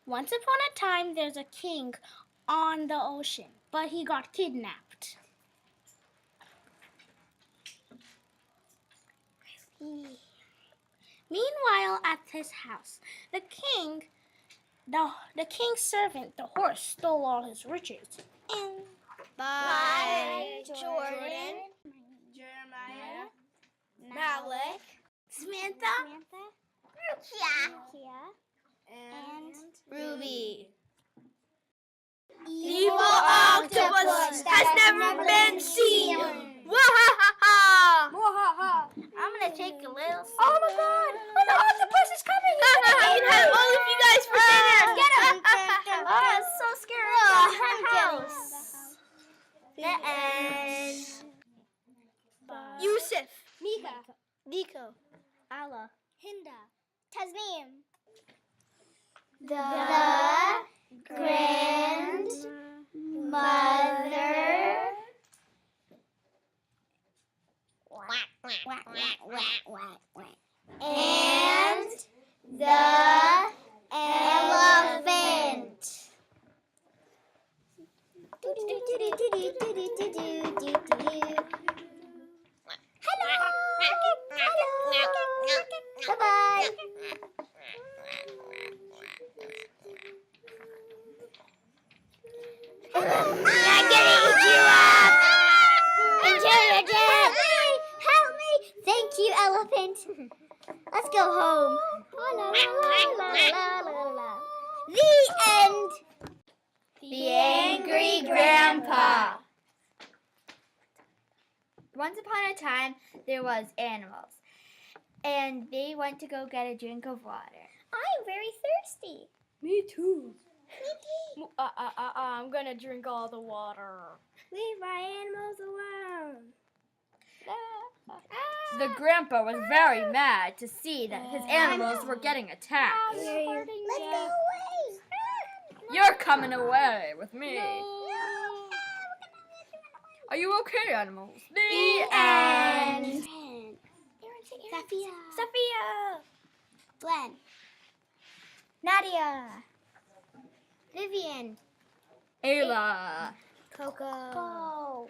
Once upon a time, there's a king on the ocean, but he got kidnapped. Meanwhile, at his house, the king's servant, the horse, stole all his riches. By Jordan, Jeremiah, Malik, Samantha, Rukia, and Ruby. Evil octopus has never been seen. Wahahaha! I'm gonna take a little. Oh my God! Oh, the octopus is coming! You can have all of you guys for dinner. Get him! Oh, it's so scary. The end. Yusuf, Mika, Nico, Ala, Hinda, Tasneem. The grandmother and the elephant. Hello. Bye-bye. I'm gonna eat you up until you're dead. Help me! Thank you, elephant. Let's go home. The end. The Angry Grandpa. Once upon a time, there was animals, and they went to go get a drink of water. I'm very thirsty. Me too. I'm gonna drink all the water. Leave my animals alone. The grandpa was very mad to see that his animals were getting attacked. Let's go away. You're coming away with me. Are you okay, animals? The end. Sophia. Glenn. Nadia. Vivian. Ayla. Coco.